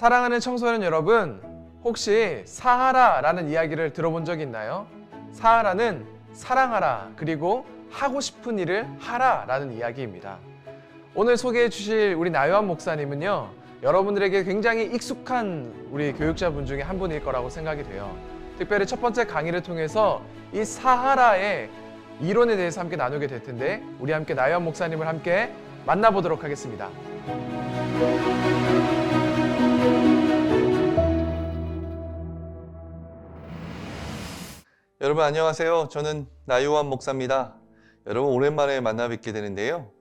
사랑하는 청소년 여러분, 혹시 사하라라는 이야기를 들어본 적 있나요? 사하라는 사랑하라, 그리고 하고 싶은 일을 하라라는 이야기입니다. 오늘 소개해 주실 우리 나요한 목사님은요, 여러분들에게 굉장히 익숙한 우리 교육자분 중에 한 분일 거라고 생각이 돼요. 특별히 첫 번째 강의를 통해서 이 사하라의 이론에 대해서 함께 나누게 될 텐데, 우리 함께 나요한 목사님을 함께 만나보도록 하겠습니다. 여러분 안녕하세요. 저는 나요한 목사입니다. 여러분 오랜만에 만나 뵙게 되는데요.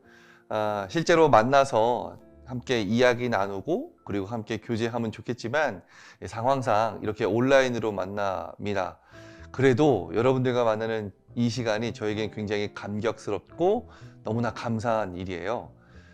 실제로 만나서 함께 이야기 나누고 그리고 함께 교제하면 좋겠지만 상황상 이렇게 온라인으로 만납니다. 그래도 여러분들과 만나는 이 시간이 저에겐 굉장히 감격스럽고 너무나 감사한 일이에요.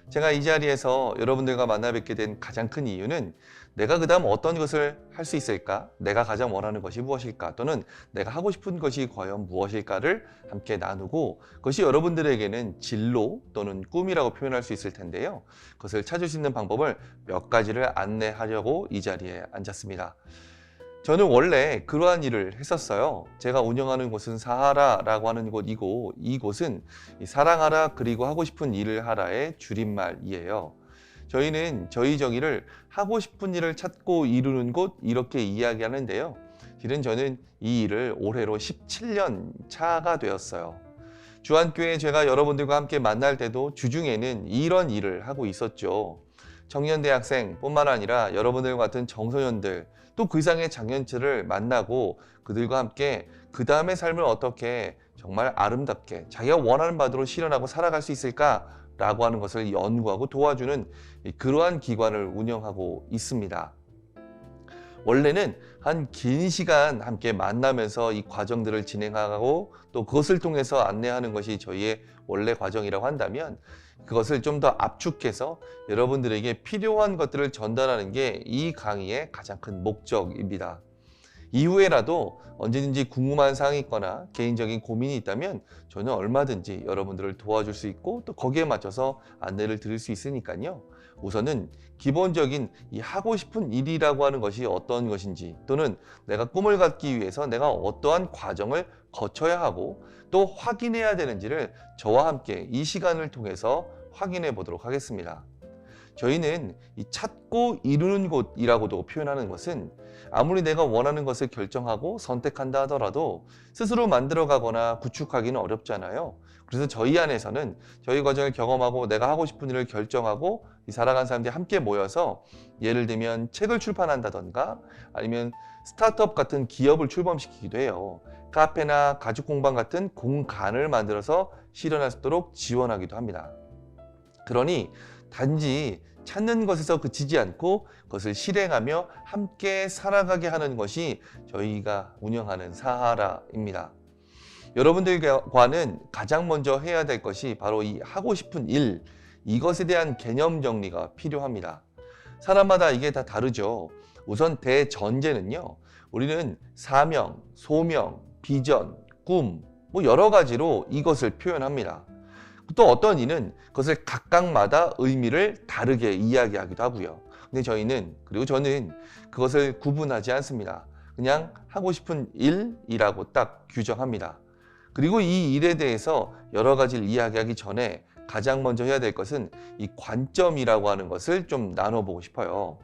제가 이 자리에서 여러분들과 만나 뵙게 된 가장 큰 이유는 내가 그 다음 어떤 것을 할 수 있을까? 내가 가장 원하는 것이 무엇일까? 또는 내가 하고 싶은 것이 과연 무엇일까를 함께 나누고, 그것이 여러분들에게는 진로 또는 꿈이라고 표현할 수 있을 텐데요. 그것을 찾을 수 있는 방법을 몇 가지를 안내하려고 이 자리에 앉았습니다. 저는 원래 그러한 일을 했었어요. 제가 운영하는 곳은 사하라라고 하는 곳이고, 이곳은 사랑하라 그리고 하고 싶은 일을 하라의 줄임말이에요. 저희는 저희 정의를 하고 싶은 일을 찾고 이루는 곳, 이렇게 이야기하는데요. 실은 저는 이 일을 올해로 17년 차가 되었어요. 주안교회 제가 여러분들과 함께 만날 때도 주중에는 이런 일을 하고 있었죠. 청년 대학생 뿐만 아니라 여러분들 같은 청소년들, 또 그 이상의 장년층을 만나고 그들과 함께 그 다음의 삶을 어떻게 정말 아름답게 자기가 원하는 바대로 실현하고 살아갈 수 있을까라고 하는 것을 연구하고 도와주는 그러한 기관을 운영하고 있습니다. 원래는 한 긴 시간 함께 만나면서 이 과정들을 진행하고 또 그것을 통해서 안내하는 것이 저희의 원래 과정이라고 한다면, 그것을 좀 더 압축해서 여러분들에게 필요한 것들을 전달하는 게 이 강의의 가장 큰 목적입니다. 이후에라도 언제든지 궁금한 사항이 있거나 개인적인 고민이 있다면 저는 얼마든지 여러분들을 도와줄 수 있고 또 거기에 맞춰서 안내를 드릴 수 있으니까요. 우선은 기본적인 이 하고 싶은 일이라고 하는 것이 어떤 것인지, 또는 내가 꿈을 갖기 위해서 내가 어떠한 과정을 거쳐야 하고 또 확인해야 되는지를 저와 함께 이 시간을 통해서 확인해 보도록 하겠습니다. 저희는 이 찾고 이루는 곳이라고도 표현하는 것은, 아무리 내가 원하는 것을 결정하고 선택한다 하더라도 스스로 만들어가거나 구축하기는 어렵잖아요. 그래서 저희 안에서는 저희 과정을 경험하고 내가 하고 싶은 일을 결정하고 살아가는 사람들이 함께 모여서, 예를 들면 책을 출판한다던가 아니면 스타트업 같은 기업을 출범시키기도 해요. 카페나 가죽 공방 같은 공간을 만들어서 실현할 수 있도록 지원하기도 합니다. 그러니 단지 찾는 것에서 그치지 않고 그것을 실행하며 함께 살아가게 하는 것이 저희가 운영하는 사하라입니다. 여러분들과는 가장 먼저 해야 될 것이 바로 이 하고 싶은 일, 이것에 대한 개념 정리가 필요합니다. 사람마다 이게 다 다르죠. 우선 대전제는요, 우리는 사명, 소명, 비전, 꿈, 여러 가지로 이것을 표현합니다. 또 어떤 이는 그것을 각각마다 의미를 다르게 이야기하기도 하고요. 근데 그리고 저는 그것을 구분하지 않습니다. 그냥 하고 싶은 일이라고 딱 규정합니다. 그리고 이 일에 대해서 여러 가지를 이야기하기 전에 가장 먼저 해야 될 것은 이 관점이라고 하는 것을 좀 나눠보고 싶어요.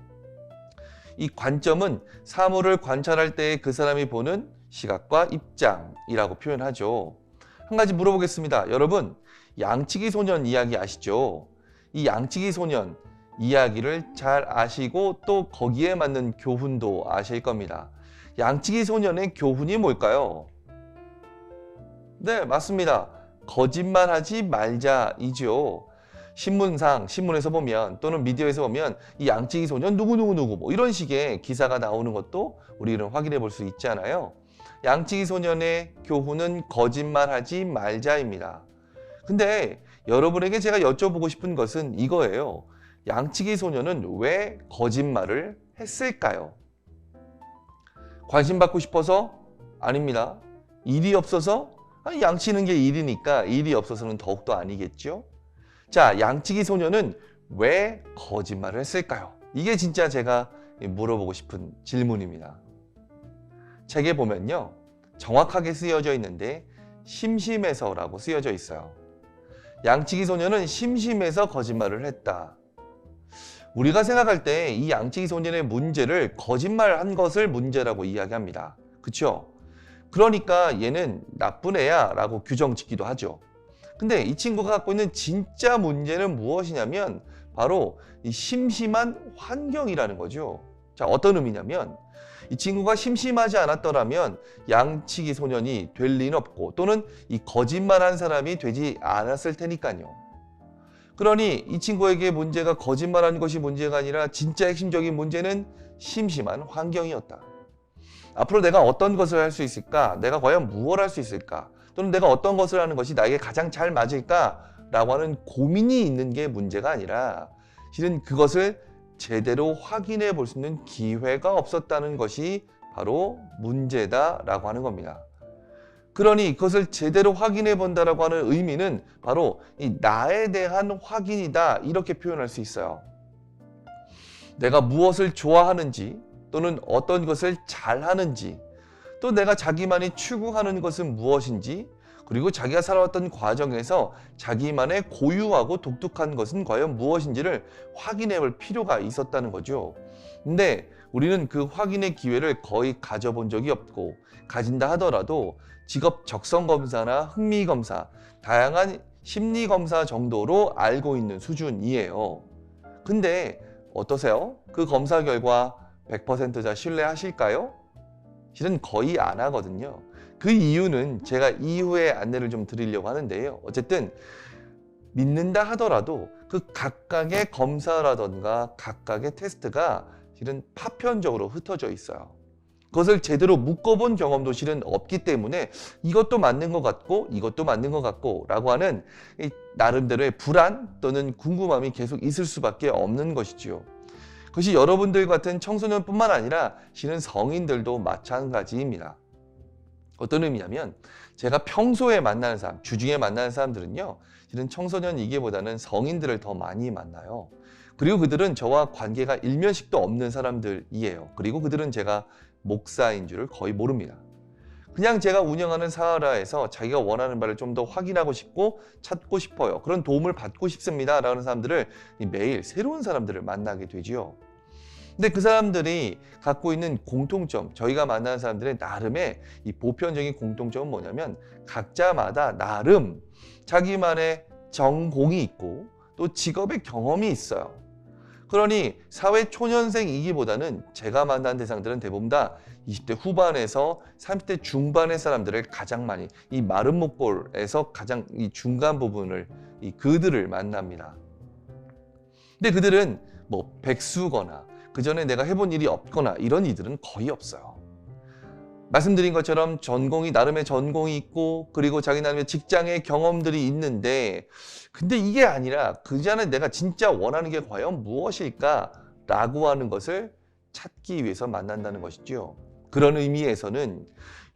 이 관점은 사물을 관찰할 때 그 사람이 보는 시각과 입장이라고 표현하죠. 한 가지 물어보겠습니다. 여러분, 양치기 소년 이야기 아시죠? 이 양치기 소년 이야기를 잘 아시고 또 거기에 맞는 교훈도 아실 겁니다. 양치기 소년의 교훈이 뭘까요? 네, 맞습니다. 거짓말하지 말자이죠. 신문에서 보면 또는 미디어에서 보면 이 양치기 소년 누구 이런 식의 기사가 나오는 것도 우리는 확인해 볼 수 있잖아요. 양치기 소년의 교훈은 거짓말하지 말자입니다. 근데 여러분에게 제가 여쭤보고 싶은 것은 이거예요. 양치기 소년은 왜 거짓말을 했을까요? 관심 받고 싶어서? 아닙니다. 일이 없어서? 양치는 게 일이니까 일이 없어서는 더욱더 아니겠죠? 자, 양치기 소년은 왜 거짓말을 했을까요? 이게 진짜 제가 물어보고 싶은 질문입니다. 책에 보면요, 정확하게 쓰여져 있는데 심심해서라고 쓰여져 있어요. 양치기 소년은 심심해서 거짓말을 했다. 우리가 생각할 때 이 양치기 소년의 문제를 거짓말한 것을 문제라고 이야기합니다. 그쵸? 그러니까 얘는 나쁜 애야 라고 규정 짓기도 하죠. 근데 이 친구가 갖고 있는 진짜 문제는 무엇이냐면 바로 이 심심한 환경이라는 거죠. 자, 어떤 의미냐면 이 친구가 심심하지 않았더라면 양치기 소년이 될 리는 없고 또는 이 거짓말한 사람이 되지 않았을 테니까요. 그러니 이 친구에게 문제가 거짓말한 것이 문제가 아니라 진짜 핵심적인 문제는 심심한 환경이었다. 앞으로 내가 어떤 것을 할 수 있을까? 내가 과연 무엇을 할 수 있을까? 또는 내가 어떤 것을 하는 것이 나에게 가장 잘 맞을까? 라고 하는 고민이 있는 게 문제가 아니라 실은 그것을 제대로 확인해 볼 수 있는 기회가 없었다는 것이 바로 문제다라고 하는 겁니다. 그러니 그것을 제대로 확인해 본다라고 하는 의미는 바로 이 나에 대한 확인이다 이렇게 표현할 수 있어요. 내가 무엇을 좋아하는지 또는 어떤 것을 잘하는지 또 내가 자기만이 추구하는 것은 무엇인지 그리고 자기가 살아왔던 과정에서 자기만의 고유하고 독특한 것은 과연 무엇인지를 확인해 볼 필요가 있었다는 거죠. 근데 우리는 그 확인의 기회를 거의 가져본 적이 없고 가진다 하더라도 직업 적성 검사나 흥미 검사, 다양한 심리 검사 정도로 알고 있는 수준이에요. 근데 어떠세요? 그 검사 결과 100% 신뢰하실까요? 실은 거의 안 하거든요. 그 이유는 제가 이후에 안내를 좀 드리려고 하는데요. 어쨌든 믿는다 하더라도 그 각각의 검사라던가 각각의 테스트가 실은 파편적으로 흩어져 있어요. 그것을 제대로 묶어본 경험도 실은 없기 때문에 이것도 맞는 것 같고 이것도 맞는 것 같고 라고 하는 나름대로의 불안 또는 궁금함이 계속 있을 수밖에 없는 것이지요. 그것이 여러분들 같은 청소년뿐만 아니라 실은 성인들도 마찬가지입니다. 어떤 의미냐면 제가 평소에 만나는 사람, 주중에 만나는 사람들은요, 실은 청소년이기보다는 성인들을 더 많이 만나요. 그리고 그들은 저와 관계가 일면식도 없는 사람들이에요. 그리고 그들은 제가 목사인 줄을 거의 모릅니다. 그냥 제가 운영하는 사하라에서 자기가 원하는 바를 좀 더 확인하고 싶고 찾고 싶어요. 그런 도움을 받고 싶습니다. 라는 사람들을 매일 새로운 사람들을 만나게 되지요. 근데 그 사람들이 갖고 있는 공통점, 저희가 만나는 사람들의 나름의 이 보편적인 공통점은 뭐냐면 각자마다 나름 자기만의 전공이 있고 또 직업의 경험이 있어요. 그러니 사회 초년생이기보다는 제가 만난 대상들은 대부분 다 20대 후반에서 30대 중반의 사람들을 가장 많이 이 마른 목골에서 가장 이 중간 부분을 그들을 만납니다. 근데 그들은 뭐 백수거나 그 전에 내가 해본 일이 없거나 이런 이들은 거의 없어요. 말씀드린 것처럼 전공이 나름의 전공이 있고 그리고 자기 나름의 직장의 경험들이 있는데 근데 이게 아니라 그 전에 내가 진짜 원하는 게 과연 무엇일까? 라고 하는 것을 찾기 위해서 만난다는 것이죠. 그런 의미에서는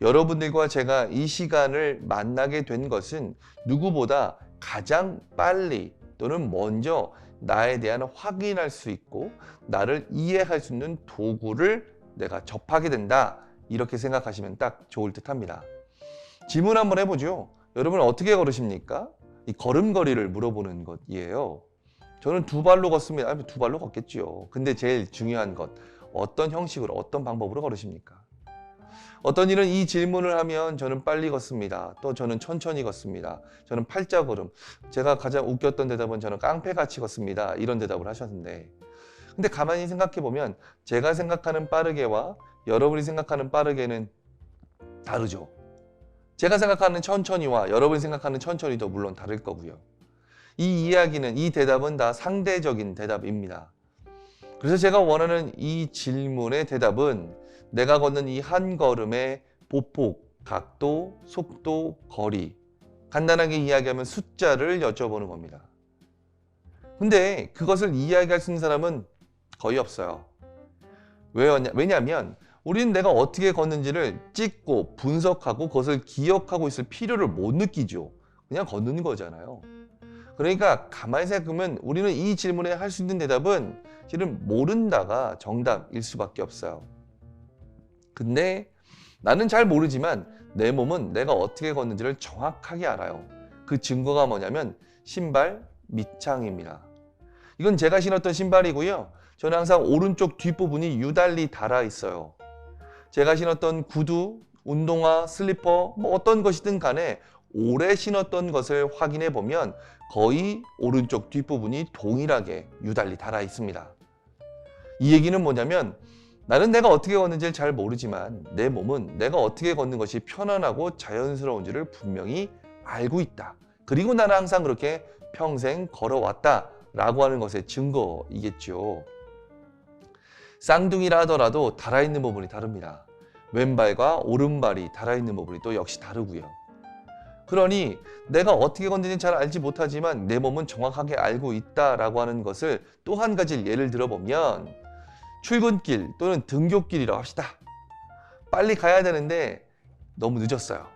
여러분들과 제가 이 시간을 만나게 된 것은 누구보다 가장 빨리 또는 먼저 나에 대한 확인할 수 있고 나를 이해할 수 있는 도구를 내가 접하게 된다. 이렇게 생각하시면 딱 좋을 듯 합니다. 질문 한번 해보죠. 여러분 어떻게 걸으십니까? 이 걸음걸이를 물어보는 것이에요. 저는 두 발로 걷습니다. 아니, 두 발로 걷겠지요. 근데 제일 중요한 것, 어떤 형식으로, 어떤 방법으로 걸으십니까? 어떤 이는 이 질문을 하면 저는 빨리 걷습니다. 또 저는 천천히 걷습니다. 저는 팔자걸음. 제가 가장 웃겼던 대답은 저는 깡패같이 걷습니다. 이런 대답을 하셨는데 근데 가만히 생각해 보면 제가 생각하는 빠르게와 여러분이 생각하는 빠르게는 다르죠. 제가 생각하는 천천히와 여러분이 생각하는 천천히도 물론 다를 거고요. 이 이야기는, 이 대답은 다 상대적인 대답입니다. 그래서 제가 원하는 이 질문의 대답은 내가 걷는 이 한 걸음의 보폭, 각도, 속도, 거리, 간단하게 이야기하면 숫자를 여쭤보는 겁니다. 근데 그것을 이야기할 수 있는 사람은 거의 없어요. 왜냐하면 우리는 내가 어떻게 걷는지를 찍고 분석하고 그것을 기억하고 있을 필요를 못 느끼죠. 그냥 걷는 거잖아요. 그러니까 가만히 생각하면 우리는 이 질문에 할 수 있는 대답은 실은 모른다가 정답일 수밖에 없어요. 근데 나는 잘 모르지만 내 몸은 내가 어떻게 걷는지를 정확하게 알아요. 그 증거가 뭐냐면 신발 밑창입니다. 이건 제가 신었던 신발이고요. 저는 항상 오른쪽 뒷부분이 유달리 닳아 있어요. 제가 신었던 구두, 운동화, 슬리퍼 뭐 어떤 것이든 간에 오래 신었던 것을 확인해 보면 거의 오른쪽 뒷부분이 동일하게 유달리 닳아 있습니다. 이 얘기는 뭐냐면 나는 내가 어떻게 걷는지를 잘 모르지만 내 몸은 내가 어떻게 걷는 것이 편안하고 자연스러운지를 분명히 알고 있다. 그리고 나는 항상 그렇게 평생 걸어왔다 라고 하는 것의 증거이겠죠. 쌍둥이라 하더라도 달아있는 부분이 다릅니다. 왼발과 오른발이 달아있는 부분이 또 역시 다르고요. 그러니 내가 어떻게 걷는지 잘 알지 못하지만 내 몸은 정확하게 알고 있다라고 하는 것을 또 한 가지 예를 들어보면 출근길 또는 등굣길이라고 합시다. 빨리 가야 되는데 너무 늦었어요.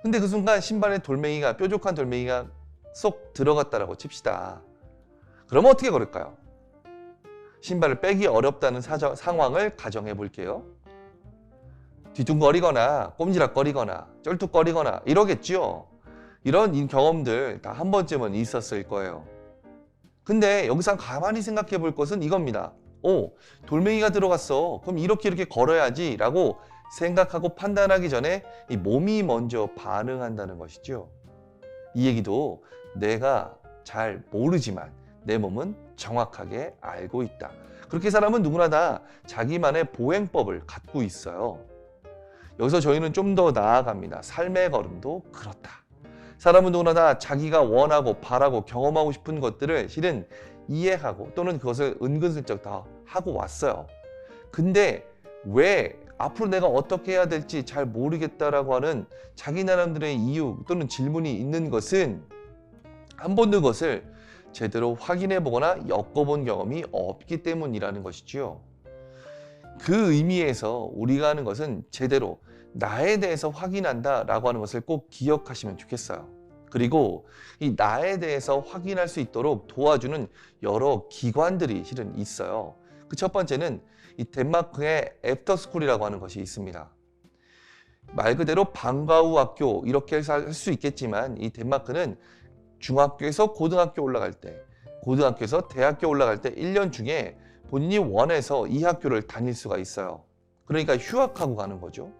근데 그 순간 신발에 돌멩이가 뾰족한 돌멩이가 쏙 들어갔다라고 칩시다. 그러면 어떻게 걸을까요? 신발을 빼기 어렵다는 상황을 가정해 볼게요. 뒤뚱거리거나 꼼지락거리거나 쩔뚝거리거나 이러겠죠. 이런 경험들 다 한 번쯤은 있었을 거예요. 근데 여기서 가만히 생각해 볼 것은 이겁니다. 돌멩이가 들어갔어. 그럼 이렇게 걸어야지 라고 생각하고 판단하기 전에 이 몸이 먼저 반응한다는 것이죠. 이 얘기도 내가 잘 모르지만 내 몸은 정확하게 알고 있다. 그렇게 사람은 누구나 다 자기만의 보행법을 갖고 있어요. 여기서 저희는 좀 더 나아갑니다. 삶의 걸음도 그렇다. 사람은 누구나 다 자기가 원하고 바라고 경험하고 싶은 것들을 실은 이해하고 또는 그것을 은근슬쩍 다 하고 왔어요. 근데 왜 앞으로 내가 어떻게 해야 될지 잘 모르겠다라고 하는 자기 나름대로의 이유 또는 질문이 있는 것은 한 번도 그것을 제대로 확인해 보거나 엮어본 경험이 없기 때문이라는 것이지요. 그 의미에서 우리가 하는 것은 제대로 나에 대해서 확인한다라고 하는 것을 꼭 기억하시면 좋겠어요. 그리고 이 나에 대해서 확인할 수 있도록 도와주는 여러 기관들이 실은 있어요. 그 첫 번째는 이 덴마크의 애프터스쿨이라고 하는 것이 있습니다. 말 그대로 방과 후 학교 이렇게 할 수 있겠지만 이 덴마크는 중학교에서 고등학교 올라갈 때, 고등학교에서 대학교 올라갈 때 1년 중에 본인이 원해서 이 학교를 다닐 수가 있어요. 그러니까 휴학하고 가는 거죠.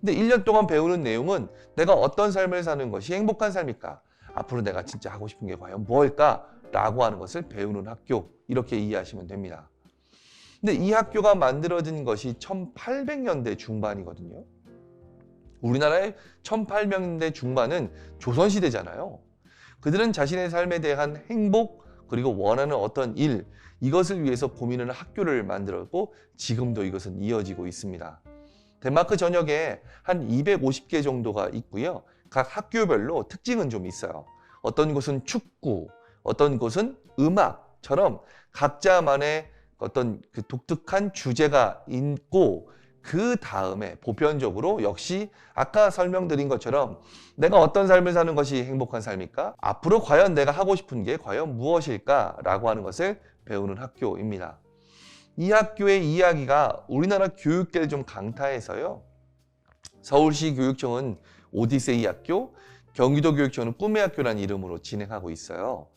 근데 1년 동안 배우는 내용은 내가 어떤 삶을 사는 것이 행복한 삶일까? 앞으로 내가 진짜 하고 싶은 게 과연 무엇일까? 라고 하는 것을 배우는 학교, 이렇게 이해하시면 됩니다. 근데 이 학교가 만들어진 것이 1800년대 중반이거든요. 우리나라의 1800년대 중반은 조선시대잖아요. 그들은 자신의 삶에 대한 행복, 그리고 원하는 어떤 일, 이것을 위해서 고민하는 학교를 만들었고 지금도 이것은 이어지고 있습니다. 덴마크 전역에 한 250개 정도가 있고요. 각 학교별로 특징은 좀 있어요. 어떤 곳은 축구, 어떤 곳은 음악처럼 각자만의 어떤 그 독특한 주제가 있고 그 다음에 보편적으로 역시 아까 설명드린 것처럼 내가 어떤 삶을 사는 것이 행복한 삶일까? 앞으로 과연 내가 하고 싶은 게 과연 무엇일까? 라고 하는 것을 배우는 학교입니다. 이 학교의 이야기가 우리나라 교육계를 좀 강타해서요. 서울시 교육청은 오디세이 학교, 경기도 교육청은 꿈의 학교라는 이름으로 진행하고 있어요.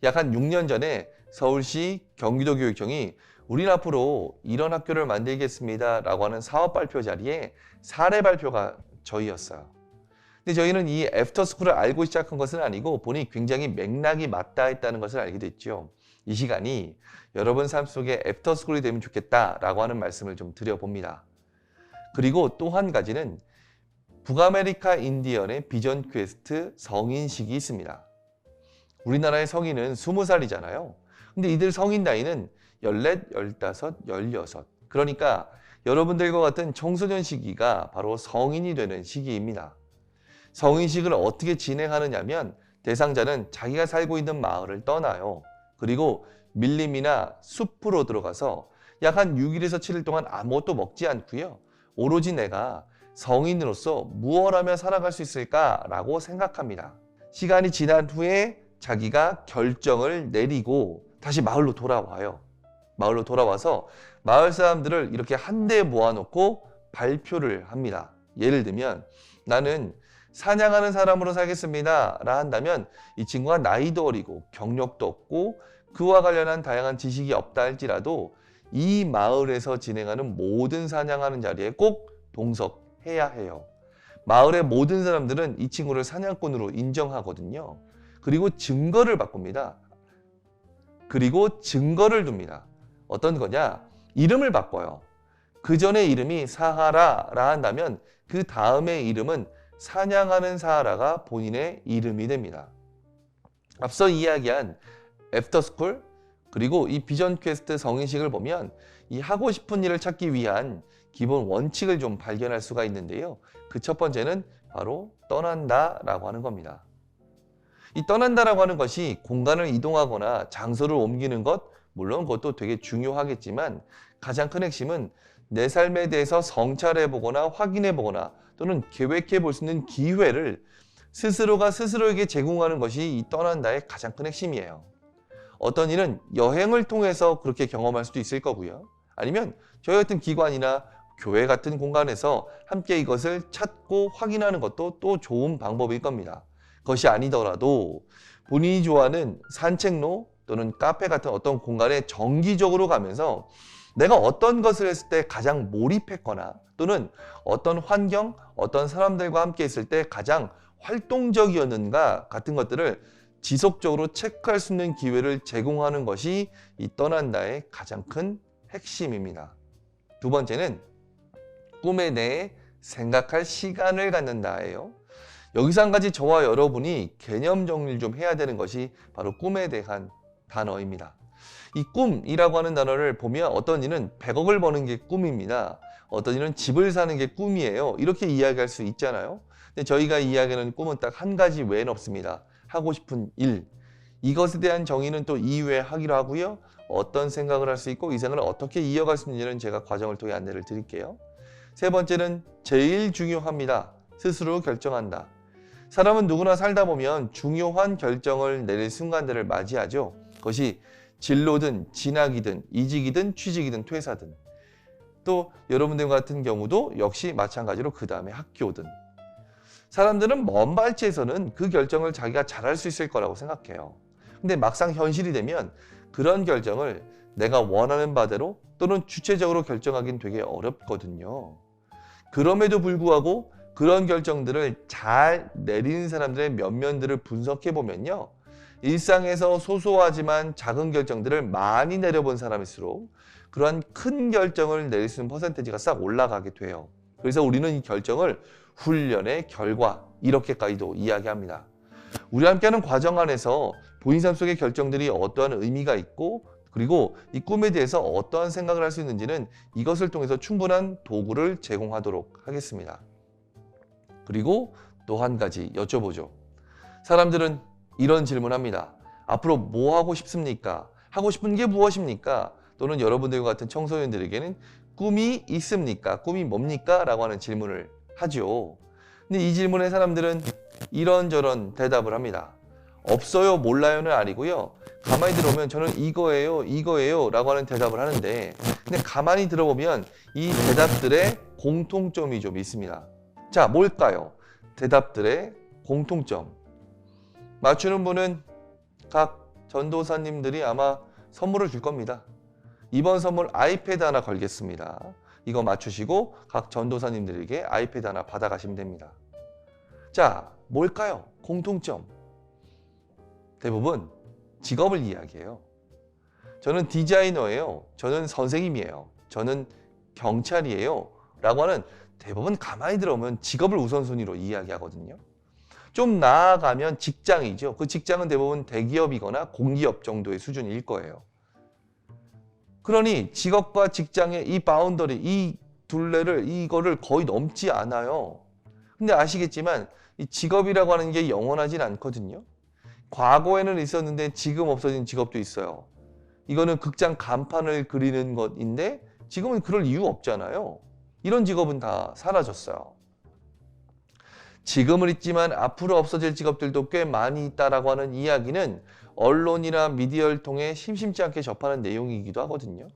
약 한 6년 전에 서울시 경기도 교육청이 우린 앞으로 이런 학교를 만들겠습니다 라고 하는 사업 발표 자리에 사례 발표가 저희였어요. 근데 저희는 이 애프터스쿨을 알고 시작한 것은 아니고 보니 굉장히 맥락이 맞닿아 있다는 것을 알게 됐죠. 이 시간이 여러분 삶 속에 애프터스쿨이 되면 좋겠다라고 하는 말씀을 좀 드려봅니다. 그리고 또 한 가지는 북아메리카 인디언의 비전 퀘스트 성인식이 있습니다. 우리나라의 성인은 20살이잖아요. 근데 이들 성인 나이는 14, 15, 16. 그러니까 여러분들과 같은 청소년 시기가 바로 성인이 되는 시기입니다. 성인식을 어떻게 진행하느냐면 대상자는 자기가 살고 있는 마을을 떠나요. 그리고 밀림이나 숲으로 들어가서 약 한 6일에서 7일 동안 아무것도 먹지 않고요. 오로지 내가 성인으로서 무엇 하며 살아갈 수 있을까라고 생각합니다. 시간이 지난 후에 자기가 결정을 내리고 다시 마을로 돌아와요. 마을로 돌아와서 마을 사람들을 이렇게 한데 모아놓고 발표를 합니다. 예를 들면 나는 사냥하는 사람으로 살겠습니다 라 한다면 이 친구가 나이도 어리고 경력도 없고 그와 관련한 다양한 지식이 없다 할지라도 이 마을에서 진행하는 모든 사냥하는 자리에 꼭 동석해야 해요. 마을의 모든 사람들은 이 친구를 사냥꾼으로 인정하거든요. 그리고 증거를 바꿉니다. 그리고 증거를 둡니다. 어떤 거냐? 이름을 바꿔요. 그 전에 이름이 사하라라 한다면 그 다음의 이름은 사냥하는 사하라가 본인의 이름이 됩니다. 앞서 이야기한 애프터스쿨 그리고 이 비전 퀘스트 성인식을 보면 이 하고 싶은 일을 찾기 위한 기본 원칙을 좀 발견할 수가 있는데요. 그 첫 번째는 바로 떠난다라고 하는 겁니다. 이 떠난다라고 하는 것이 공간을 이동하거나 장소를 옮기는 것, 물론 그것도 되게 중요하겠지만 가장 큰 핵심은 내 삶에 대해서 성찰해보거나 확인해보거나 또는 계획해볼 수 있는 기회를 스스로가 스스로에게 제공하는 것이 이 떠난다의 가장 큰 핵심이에요. 어떤 일은 여행을 통해서 그렇게 경험할 수도 있을 거고요. 아니면 저희 같은 기관이나 교회 같은 공간에서 함께 이것을 찾고 확인하는 것도 또 좋은 방법일 겁니다. 그것이 아니더라도 본인이 좋아하는 산책로 또는 카페 같은 어떤 공간에 정기적으로 가면서 내가 어떤 것을 했을 때 가장 몰입했거나 또는 어떤 환경, 어떤 사람들과 함께 있을 때 가장 활동적이었는가 같은 것들을 지속적으로 체크할 수 있는 기회를 제공하는 것이 이 떠난다의 가장 큰 핵심입니다. 두 번째는 꿈에 대해 생각할 시간을 갖는다예요. 여기서 한 가지 저와 여러분이 개념 정리를 좀 해야 되는 것이 바로 꿈에 대한 단어입니다. 이 꿈이라고 하는 단어를 보면 어떤 이는 100억을 버는 게 꿈입니다. 어떤 이는 집을 사는 게 꿈이에요. 이렇게 이야기할 수 있잖아요. 근데 저희가 이야기하는 꿈은 딱 한 가지 외에는 없습니다. 하고 싶은 일. 이것에 대한 정의는 또 이후에 하기로 하고요. 어떤 생각을 할 수 있고 이 생각을 어떻게 이어갈 수 있는지는 제가 과정을 통해 안내를 드릴게요. 세 번째는 제일 중요합니다. 스스로 결정한다. 사람은 누구나 살다 보면 중요한 결정을 내릴 순간들을 맞이하죠. 그것이 진로든 진학이든 이직이든 취직이든 퇴사든 또 여러분들 같은 경우도 역시 마찬가지로 그 다음에 학교든 사람들은 먼 발치에서는 그 결정을 자기가 잘할 수 있을 거라고 생각해요. 근데 막상 현실이 되면 그런 결정을 내가 원하는 바대로 또는 주체적으로 결정하기는 되게 어렵거든요. 그럼에도 불구하고 그런 결정들을 잘 내리는 사람들의 면면들을 분석해 보면요. 일상에서 소소하지만 작은 결정들을 많이 내려본 사람일수록 그러한 큰 결정을 내릴 수 있는 퍼센테이지가 싹 올라가게 돼요. 그래서 우리는 이 결정을 훈련의 결과 이렇게까지도 이야기합니다. 우리와 함께하는 과정 안에서 본인 삶 속의 결정들이 어떠한 의미가 있고 그리고 이 꿈에 대해서 어떠한 생각을 할 수 있는지는 이것을 통해서 충분한 도구를 제공하도록 하겠습니다. 그리고 또 한 가지 여쭤보죠. 사람들은 이런 질문합니다. 앞으로 뭐 하고 싶습니까? 하고 싶은 게 무엇입니까? 또는 여러분들과 같은 청소년들에게는 꿈이 있습니까? 꿈이 뭡니까? 라고 하는 질문을 하죠. 근데 이 질문에 사람들은 이런저런 대답을 합니다. 없어요, 몰라요는 아니고요. 가만히 들어보면 저는 이거예요 라고 하는 대답을 하는데 근데 가만히 들어보면 이 대답들의 공통점이 좀 있습니다. 자, 뭘까요? 대답들의 공통점. 맞추는 분은 각 전도사님들이 아마 선물을 줄 겁니다. 이번 선물 아이패드 하나 걸겠습니다. 이거 맞추시고 각 전도사님들에게 아이패드 하나 받아가시면 됩니다. 자, 뭘까요? 공통점. 대부분 직업을 이야기해요. 저는 디자이너예요. 저는 선생님이에요. 저는 경찰이에요. 라고 하는 대부분 가만히 들어보면 직업을 우선순위로 이야기하거든요. 좀 나아가면 직장이죠. 그 직장은 대부분 대기업이거나 공기업 정도의 수준일 거예요. 그러니 직업과 직장의 이 바운더리, 이 둘레를 이거를 거의 넘지 않아요. 근데 아시겠지만 이 직업이라고 하는 게 영원하진 않거든요. 과거에는 있었는데 지금 없어진 직업도 있어요. 이거는 극장 간판을 그리는 것인데 지금은 그럴 이유 없잖아요. 이런 직업은 다 사라졌어요. 지금은 있지만 앞으로 없어질 직업들도 꽤 많이 있다라고 하는 이야기는 언론이나 미디어를 통해 심심치 않게 접하는 내용이기도 하거든요.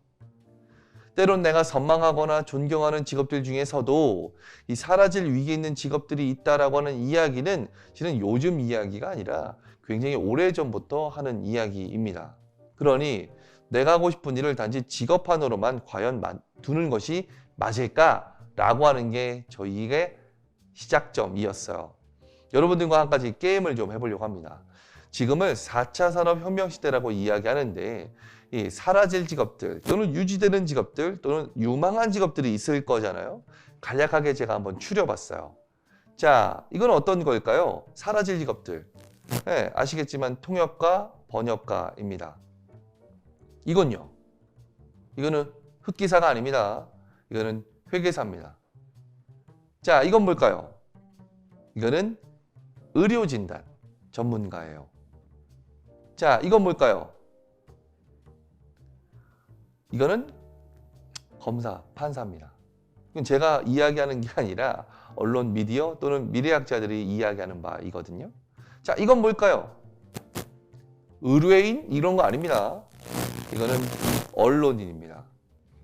때론 내가 선망하거나 존경하는 직업들 중에서도 이 사라질 위기에 있는 직업들이 있다라고 하는 이야기는 실은 요즘 이야기가 아니라 굉장히 오래전부터 하는 이야기입니다. 그러니 내가 하고 싶은 일을 단지 직업판으로만 과연 두는 것이 맞을까라고 하는 게 저희의 시작점이었어요. 여러분들과 한 가지 게임을 좀 해보려고 합니다. 지금은 4차 산업혁명 시대라고 이야기하는데 이 사라질 직업들 또는 유지되는 직업들 또는 유망한 직업들이 있을 거잖아요. 간략하게 제가 한번 추려봤어요. 자, 이건 어떤 걸까요? 사라질 직업들. 네, 아시겠지만 통역가, 번역가입니다. 이건요. 이거는 흑기사가 아닙니다. 이거는 회계사입니다. 자, 이건 뭘까요? 이거는 의료진단 전문가예요. 자, 이건 뭘까요? 이거는 검사, 판사입니다. 이건 제가 이야기하는 게 아니라 언론, 미디어 또는 미래학자들이 이야기하는 바이거든요. 자, 이건 뭘까요? 의뢰인? 이런 거 아닙니다. 이거는 언론인입니다.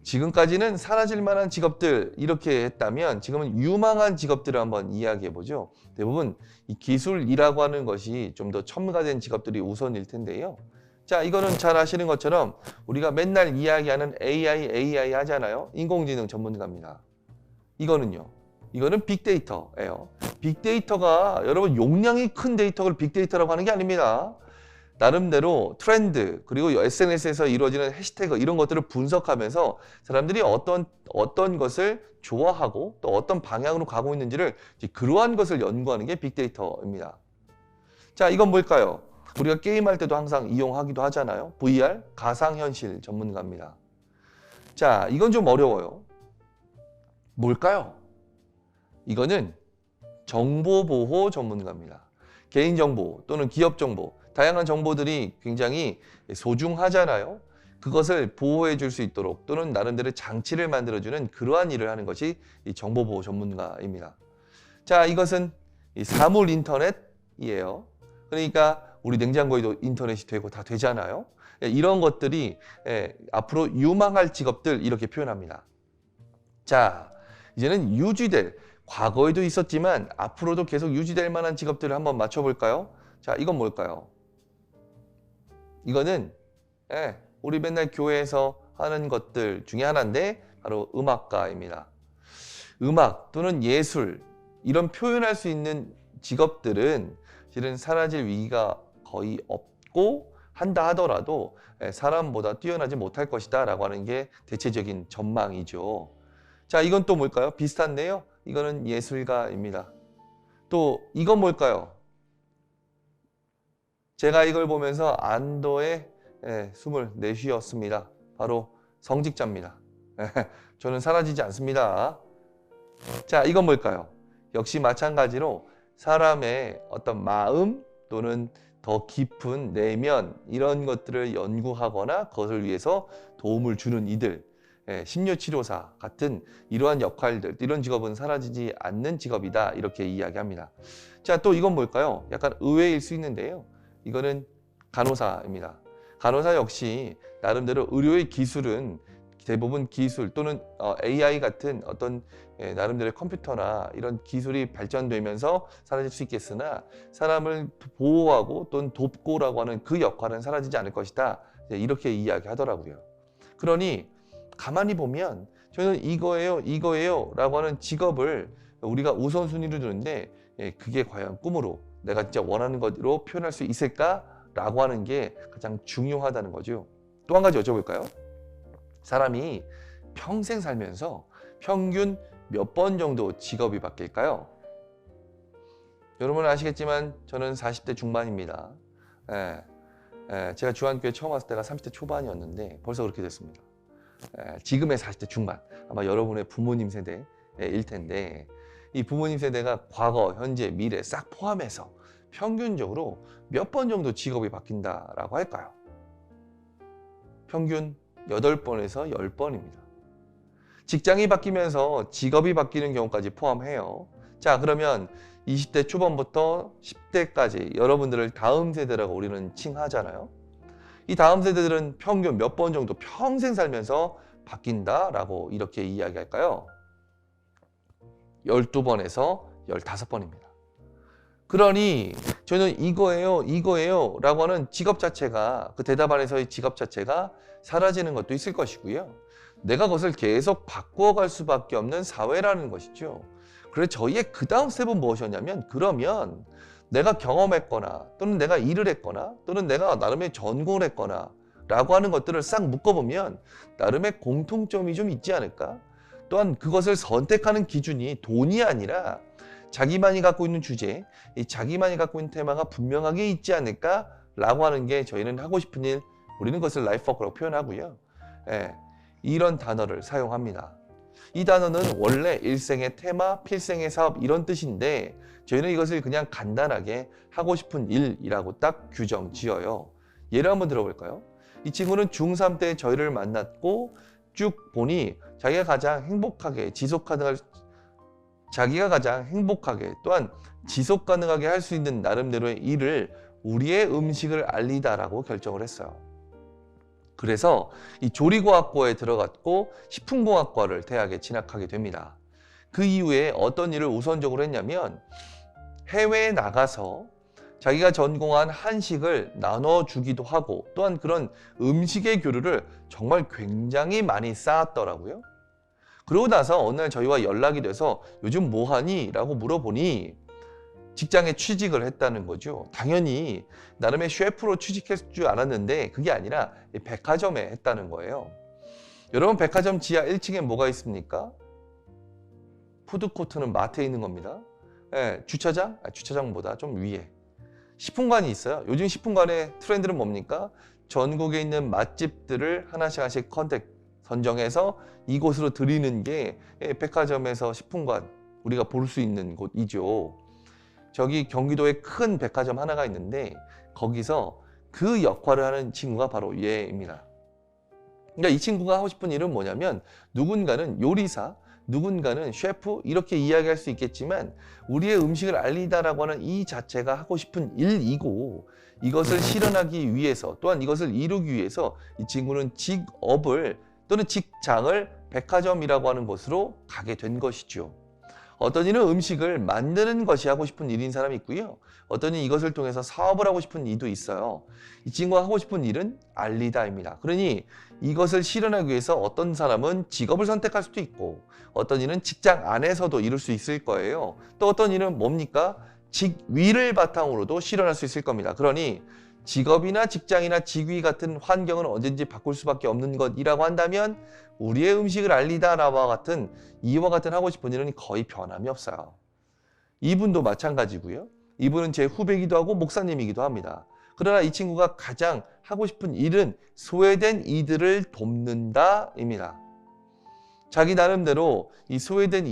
지금까지는 사라질 만한 직업들 이렇게 했다면 지금은 유망한 직업들을 한번 이야기해 보죠. 대부분 이 기술이라고 하는 것이 좀 더 첨가된 직업들이 우선일 텐데요. 자, 이거는 잘 아시는 것처럼 우리가 맨날 이야기하는 AI 하잖아요. 인공지능 전문가입니다. 이거는요. 이거는 빅데이터예요. 빅데이터가 여러분 용량이 큰 데이터를 빅데이터라고 하는 게 아닙니다. 나름대로 트렌드 그리고 SNS에서 이루어지는 해시태그 이런 것들을 분석하면서 사람들이 어떤 것을 좋아하고 또 어떤 방향으로 가고 있는지를 그러한 것을 연구하는 게 빅데이터입니다. 자, 이건 뭘까요? 우리가 게임할 때도 항상 이용하기도 하잖아요. VR, 가상현실 전문가입니다. 자, 이건 좀 어려워요. 뭘까요? 이거는 정보보호 전문가입니다. 개인정보 또는 기업정보, 다양한 정보들이 굉장히 소중하잖아요. 그것을 보호해 줄 수 있도록 또는 나름대로 장치를 만들어주는 그러한 일을 하는 것이 이 정보보호 전문가입니다. 자, 이것은 이 사물 인터넷이에요. 그러니까 우리 냉장고에도 인터넷이 되고 다 되잖아요. 이런 것들이 앞으로 유망할 직업들 이렇게 표현합니다. 자, 이제는 유지될, 과거에도 있었지만 앞으로도 계속 유지될 만한 직업들을 한번 맞춰볼까요? 자, 이건 뭘까요? 이거는 우리 맨날 교회에서 하는 것들 중에 하나인데 바로 음악가입니다. 음악 또는 예술 이런 표현할 수 있는 직업들은 실은 사라질 위기가 거의 없고 한다 하더라도 사람보다 뛰어나지 못할 것이다 라고 하는 게 대체적인 전망이죠. 자, 이건 또 뭘까요? 비슷한데요. 이거는 예술가입니다. 또 이건 뭘까요? 제가 이걸 보면서 안도의 숨을 내쉬었습니다. 바로 성직자입니다. 저는 사라지지 않습니다. 자, 이건 뭘까요? 역시 마찬가지로 사람의 어떤 마음 또는 더 깊은 내면 이런 것들을 연구하거나 그것을 위해서 도움을 주는 이들, 심리치료사 같은 이러한 역할들, 이런 직업은 사라지지 않는 직업이다 이렇게 이야기합니다. 자, 또 이건 뭘까요? 약간 의외일 수 있는데요. 이거는 간호사입니다. 간호사 역시 나름대로 의료의 기술은 대부분 기술 또는 AI 같은 어떤 나름대로의 컴퓨터나 이런 기술이 발전되면서 사라질 수 있겠으나 사람을 보호하고 또는 돕고라고 하는 그 역할은 사라지지 않을 것이다. 이렇게 이야기하더라고요. 그러니 가만히 보면 저는 이거예요 라고 하는 직업을 우리가 우선순위로 두는데 그게 과연 꿈으로 내가 진짜 원하는 것으로 표현할 수 있을까라고 하는 게 가장 중요하다는 거죠. 또 한 가지 여쭤볼까요? 사람이 평생 살면서 평균 몇 번 정도 직업이 바뀔까요? 여러분은 아시겠지만 저는 40대 중반입니다. 제가 중학교에 처음 왔을 때가 30대 초반이었는데 벌써 그렇게 됐습니다. 지금의 40대 중반, 아마 여러분의 부모님 세대일 텐데 이 부모님 세대가 과거, 현재, 미래 싹 포함해서 평균적으로 몇 번 정도 직업이 바뀐다라고 할까요? 평균 8번에서 10번입니다. 직장이 바뀌면서 직업이 바뀌는 경우까지 포함해요. 자, 그러면 20대 초반부터 10대까지 여러분들을 다음 세대라고 우리는 칭하잖아요. 이 다음 세대들은 평균 몇 번 정도 평생 살면서 바뀐다라고 이렇게 이야기할까요? 12번에서 15번입니다. 그러니 저는 이거예요 라고 하는 직업 자체가, 그 대답 안에서의 직업 자체가 사라지는 것도 있을 것이고요. 내가 그것을 계속 바꾸어갈 수밖에 없는 사회라는 것이죠. 그래서 저희의 그 다음 스텝은 무엇이었냐면, 그러면 내가 경험했거나 또는 내가 일을 했거나 또는 내가 나름의 전공을 했거나 라고 하는 것들을 싹 묶어보면 나름의 공통점이 좀 있지 않을까? 또한 그것을 선택하는 기준이 돈이 아니라 자기만이 갖고 있는 주제, 이 자기만이 갖고 있는 테마가 분명하게 있지 않을까라고 하는 게 저희는 하고 싶은 일, 우리는 그것을 라이프워크라고 표현하고요. 예, 이런 단어를 사용합니다. 이 단어는 원래 일생의 테마, 필생의 사업 이런 뜻인데 저희는 이것을 그냥 간단하게 하고 싶은 일이라고 딱 규정 지어요. 예를 한번 들어볼까요? 이 친구는 중3 때 저희를 만났고 쭉 보니 자기가 가장 행복하게 또한 지속 가능하게 할 수 있는 나름대로의 일을 우리의 음식을 알리다라고 결정을 했어요. 그래서 이 조리과학과에 들어갔고 식품공학과를 대학에 진학하게 됩니다. 그 이후에 어떤 일을 우선적으로 했냐면 해외에 나가서 자기가 전공한 한식을 나눠주기도 하고 또한 그런 음식의 교류를 정말 굉장히 많이 쌓았더라고요. 그러고 나서 어느 날 저희와 연락이 돼서 요즘 뭐하니? 라고 물어보니 직장에 취직을 했다는 거죠. 당연히 나름의 셰프로 취직했을 줄 알았는데 그게 아니라 백화점에 했다는 거예요. 여러분, 백화점 지하 1층에 뭐가 있습니까? 푸드코트는 마트에 있는 겁니다. 예, 주차장? 주차장보다 좀 위에 식품관이 있어요. 요즘 식품관의 트렌드는 뭡니까? 전국에 있는 맛집들을 하나씩 선정해서 이곳으로 들이는 게 백화점에서 식품관, 우리가 볼 수 있는 곳이죠. 저기 경기도에 큰 백화점 하나가 있는데 거기서 그 역할을 하는 친구가 바로 얘입니다. 그러니까 이 친구가 하고 싶은 일은 뭐냐면 누군가는 요리사, 누군가는 셰프 이렇게 이야기할 수 있겠지만 우리의 음식을 알리다라고 하는 이 자체가 하고 싶은 일이고 이것을 실현하기 위해서 또한 이것을 이루기 위해서 이 친구는 직업을 또는 직장을 백화점이라고 하는 곳으로 가게 된 것이죠. 어떤 이는 음식을 만드는 것이 하고 싶은 일인 사람이 있고요. 어떤 이는 이것을 통해서 사업을 하고 싶은 이도 있어요. 이 친구가 하고 싶은 일은 알리다입니다. 그러니 이것을 실현하기 위해서 어떤 사람은 직업을 선택할 수도 있고 어떤 이는 직장 안에서도 이룰 수 있을 거예요. 또 어떤 이는 뭡니까? 직위를 바탕으로도 실현할 수 있을 겁니다. 그러니 직업이나 직장이나 직위 같은 환경은 언제든지 바꿀 수밖에 없는 것이라고 한다면 우리의 음식을 알리다라와 같은 이와 같은 하고 싶은 일은 거의 변함이 없어요. 이분도 마찬가지고요. 이분은 제 후배이기도 하고 목사님이기도 합니다. 그러나 이 친구가 가장 하고 싶은 일은 소외된 이들을 돕는다입니다. 자기 나름대로 이 소외된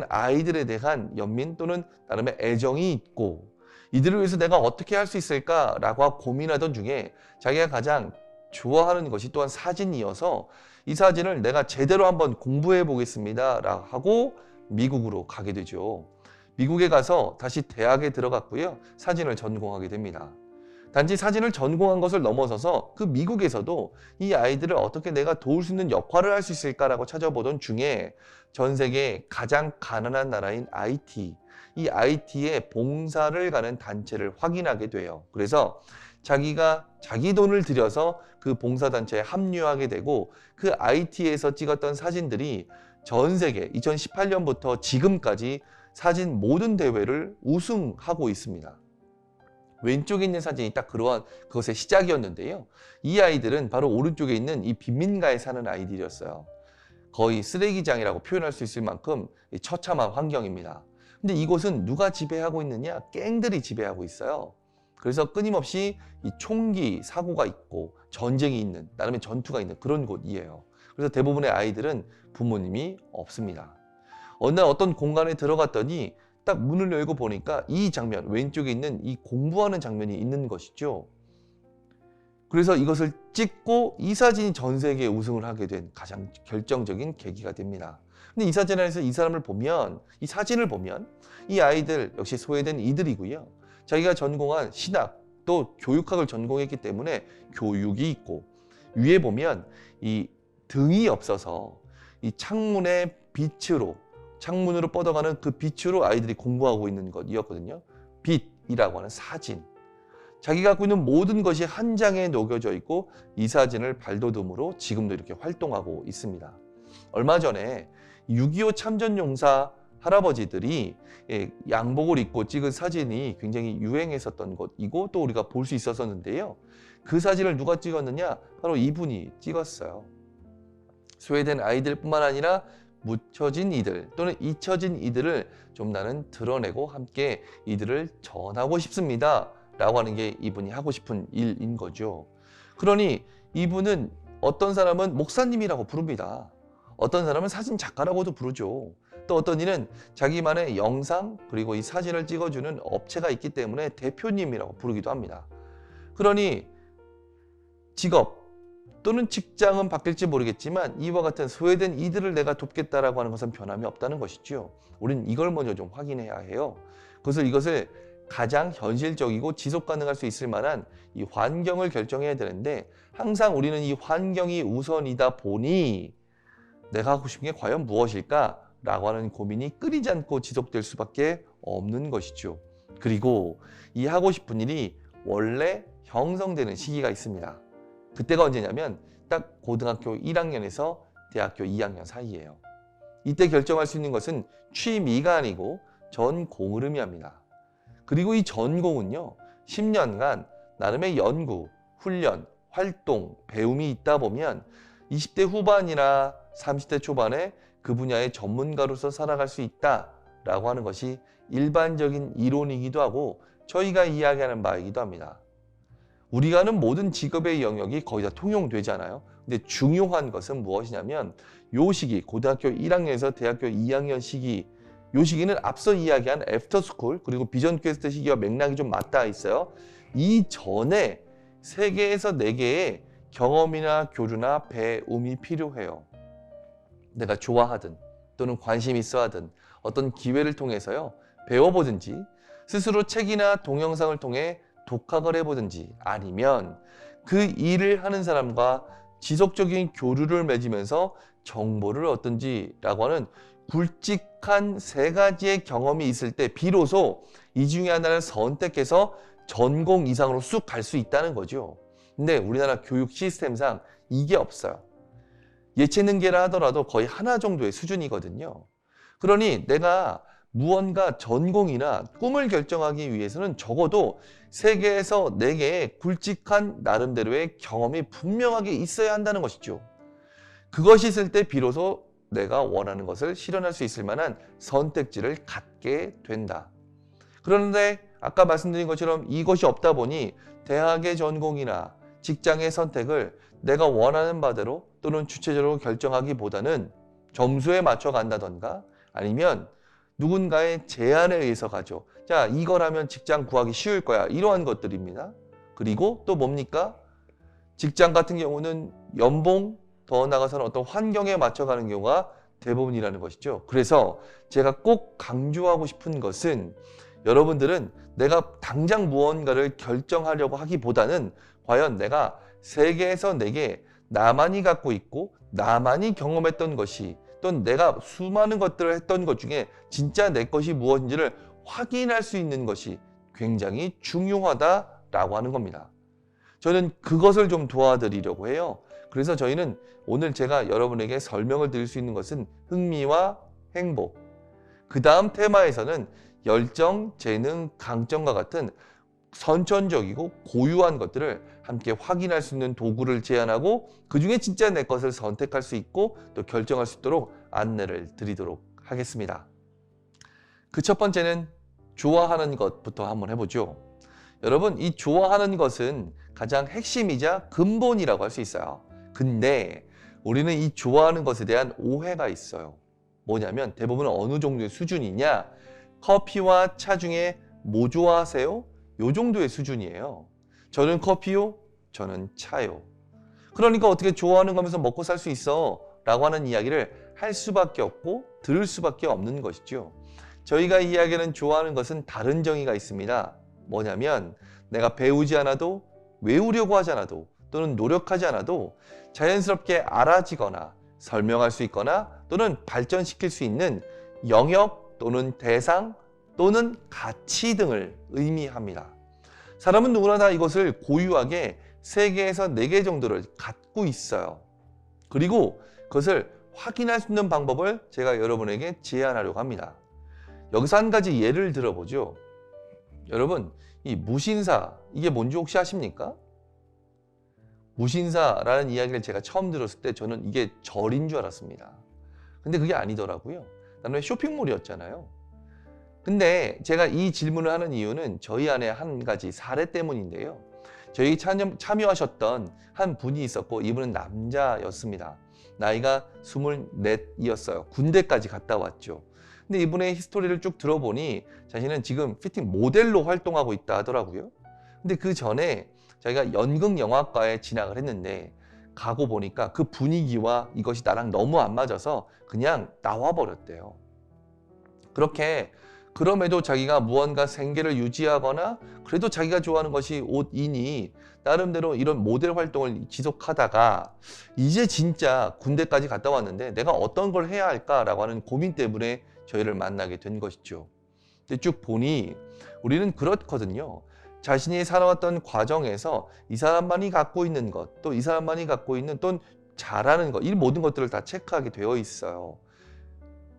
아이들에 대한 연민 또는 나름의 애정이 있고 이들을 위해서 내가 어떻게 할 수 있을까라고 고민하던 중에 자기가 가장 좋아하는 것이 또한 사진이어서 이 사진을 내가 제대로 한번 공부해 보겠습니다 하고 미국으로 가게 되죠. 미국에 가서 다시 대학에 들어갔고요. 사진을 전공하게 됩니다. 단지 사진을 전공한 것을 넘어서서 그 미국에서도 이 아이들을 어떻게 내가 도울 수 있는 역할을 할 수 있을까라고 찾아보던 중에 전 세계 가장 가난한 나라인 IT, 이 IT에 봉사를 가는 단체를 확인하게 돼요. 그래서 자기가 자기 돈을 들여서 그 봉사단체에 합류하게 되고 그 IT에서 찍었던 사진들이 전 세계 2018년부터 지금까지 사진 모든 대회를 우승하고 있습니다. 왼쪽에 있는 사진이 딱 그것의 시작이었는데요. 이 아이들은 바로 오른쪽에 있는 이 빈민가에 사는 아이들이었어요. 거의 쓰레기장이라고 표현할 수 있을 만큼 처참한 환경입니다. 근데 이곳은 누가 지배하고 있느냐? 갱들이 지배하고 있어요. 그래서 끊임없이 이 총기 사고가 있고 전쟁이 있는, 나름의 전투가 있는 그런 곳이에요. 그래서 대부분의 아이들은 부모님이 없습니다. 어느 날 어떤 공간에 들어갔더니 딱 문을 열고 보니까 이 장면, 왼쪽에 있는 이 공부하는 장면이 있는 것이죠. 그래서 이것을 찍고 이 사진이 전 세계에 우승을 하게 된 가장 결정적인 계기가 됩니다. 근데 이 사진에서 이 사람을 보면, 이 사진을 보면 이 아이들 역시 소외된 이들이고요. 자기가 전공한 신학 또 교육학을 전공했기 때문에 교육이 있고, 위에 보면 이 등이 없어서 이 창문의 빛으로, 창문으로 뻗어가는 그 빛으로 아이들이 공부하고 있는 것이었거든요. 빛이라고 하는 사진. 자기가 갖고 있는 모든 것이 한 장에 녹여져 있고 이 사진을 발돋움으로 지금도 이렇게 활동하고 있습니다. 얼마 전에 6.25 참전용사 할아버지들이 양복을 입고 찍은 사진이 굉장히 유행했었던 것이고 또 우리가 볼 수 있었는데요. 그 사진을 누가 찍었느냐? 바로 이분이 찍었어요. 소외된 아이들뿐만 아니라 묻혀진 이들 또는 잊혀진 이들을 좀 나는 드러내고 함께 이들을 전하고 싶습니다 라고 하는 게 이분이 하고 싶은 일인 거죠. 그러니 이분은 어떤 사람은 목사님이라고 부릅니다. 어떤 사람은 사진 작가라고도 부르죠. 또 어떤 이는 자기만의 영상 그리고 이 사진을 찍어주는 업체가 있기 때문에 대표님이라고 부르기도 합니다. 그러니 직업 또는 직장은 바뀔지 모르겠지만 이와 같은 소외된 이들을 내가 돕겠다라고 하는 것은 변함이 없다는 것이죠. 우리는 이걸 먼저 좀 확인해야 해요. 이것을 가장 현실적이고 지속 가능할 수 있을 만한 이 환경을 결정해야 되는데 항상 우리는 이 환경이 우선이다 보니 내가 하고 싶은 게 과연 무엇일까? 라고 하는 고민이 끊이지 않고 지속될 수밖에 없는 것이죠. 그리고 이 하고 싶은 일이 원래 형성되는 시기가 있습니다. 그때가 언제냐면 딱 고등학교 1학년에서 대학교 2학년 사이예요. 이때 결정할 수 있는 것은 취미가 아니고 전공을 의미합니다. 그리고 이 전공은요, 10년간 나름의 연구, 훈련, 활동, 배움이 있다 보면 20대 후반이나 30대 초반에 그 분야의 전문가로서 살아갈 수 있다라고 하는 것이 일반적인 이론이기도 하고 저희가 이야기하는 바이기도 합니다. 우리가 하는 모든 직업의 영역이 거의 다 통용되잖아요. 근데 중요한 것은 무엇이냐면 요 시기, 고등학교 1학년에서 대학교 2학년 시기, 요 시기는 앞서 이야기한 애프터스쿨 그리고 비전 퀘스트 시기와 맥락이 좀 맞닿아 있어요. 이 전에 3개에서 4개의 경험이나 교류나 배움이 필요해요. 내가 좋아하든 또는 관심 있어 하든 어떤 기회를 통해서요, 배워보든지 스스로 책이나 동영상을 통해 독학을 해보든지 아니면 그 일을 하는 사람과 지속적인 교류를 맺으면서 정보를 얻든지라고 하는 굵직한 3가지의 경험이 있을 때 비로소 이 중에 하나를 선택해서 전공 이상으로 쑥 갈 수 있다는 거죠. 근데 우리나라 교육 시스템상 이게 없어요. 예체능계라 하더라도 거의 하나 정도의 수준이거든요. 그러니 내가 무언가 전공이나 꿈을 결정하기 위해서는 적어도 3개에서 4개의 굵직한 나름대로의 경험이 분명하게 있어야 한다는 것이죠. 그것이 있을 때 비로소 내가 원하는 것을 실현할 수 있을 만한 선택지를 갖게 된다. 그런데 아까 말씀드린 것처럼 이것이 없다 보니 대학의 전공이나 직장의 선택을 내가 원하는 바대로 또는 주체적으로 결정하기보다는 점수에 맞춰 간다던가 아니면 누군가의 제안에 의해서 가죠. 자, 이거라면 직장 구하기 쉬울 거야. 이러한 것들입니다. 그리고 또 뭡니까? 직장 같은 경우는 연봉, 더 나아가서는 어떤 환경에 맞춰가는 경우가 대부분이라는 것이죠. 그래서 제가 꼭 강조하고 싶은 것은 여러분들은 내가 당장 무언가를 결정하려고 하기보다는 과연 내가 3개에서 4개 나만이 갖고 있고 나만이 경험했던 것이 또는 내가 수많은 것들을 했던 것 중에 진짜 내 것이 무엇인지를 확인할 수 있는 것이 굉장히 중요하다라고 하는 겁니다. 저는 그것을 좀 도와드리려고 해요. 그래서 저희는 오늘 제가 여러분에게 설명을 드릴 수 있는 것은 흥미와 행복, 그 다음 테마에서는 열정, 재능, 강점과 같은 선천적이고 고유한 것들을 함께 확인할 수 있는 도구를 제안하고 그 중에 진짜 내 것을 선택할 수 있고 또 결정할 수 있도록 안내를 드리도록 하겠습니다. 그 첫 번째는 좋아하는 것부터 한번 해보죠. 여러분, 이 좋아하는 것은 가장 핵심이자 근본이라고 할 수 있어요. 근데 우리는 이 좋아하는 것에 대한 오해가 있어요. 뭐냐면 대부분 어느 정도의 수준이냐? 커피와 차 중에 뭐 좋아하세요? 요 정도의 수준이에요. 저는 커피요, 저는 차요. 그러니까 어떻게 좋아하는 거면서 먹고 살 수 있어? 라고 하는 이야기를 할 수밖에 없고 들을 수밖에 없는 것이죠. 저희가 이야기하는 좋아하는 것은 다른 정의가 있습니다. 뭐냐면 내가 배우지 않아도 외우려고 하지 않아도 또는 노력하지 않아도 자연스럽게 알아지거나 설명할 수 있거나 또는 발전시킬 수 있는 영역 또는 대상 또는 가치 등을 의미합니다. 사람은 누구나 다 이것을 고유하게 3개에서 4개 정도를 갖고 있어요. 그리고 그것을 확인할 수 있는 방법을 제가 여러분에게 제안하려고 합니다. 여기서 한 가지 예를 들어보죠. 여러분, 이 무신사, 이게 뭔지 혹시 아십니까? 무신사라는 이야기를 제가 처음 들었을 때 저는 이게 절인 줄 알았습니다. 근데 그게 아니더라고요. 나는 쇼핑몰이었잖아요. 근데 제가 이 질문을 하는 이유는 저희 안에 한 가지 사례 때문인데요. 저희 참여하셨던 한 분이 있었고 이분은 남자였습니다. 나이가 24이었어요. 군대까지 갔다 왔죠. 근데 이분의 히스토리를 쭉 들어보니 자신은 지금 피팅 모델로 활동하고 있다 하더라고요. 근데 그 전에 자기가 연극영화과에 진학을 했는데 가고 보니까 그 분위기와 이것이 나랑 너무 안 맞아서 그냥 나와버렸대요. 그렇게 그럼에도 자기가 무언가 생계를 유지하거나 그래도 자기가 좋아하는 것이 옷이니 나름대로 이런 모델 활동을 지속하다가 이제 진짜 군대까지 갔다 왔는데 내가 어떤 걸 해야 할까라고 하는 고민 때문에 저희를 만나게 된 것이죠. 근데 쭉 보니 우리는 그렇거든요. 자신이 살아왔던 과정에서 이 사람만이 갖고 있는 것, 또 이 사람만이 갖고 있는 또는 잘하는 것, 이 모든 것들을 다 체크하게 되어 있어요.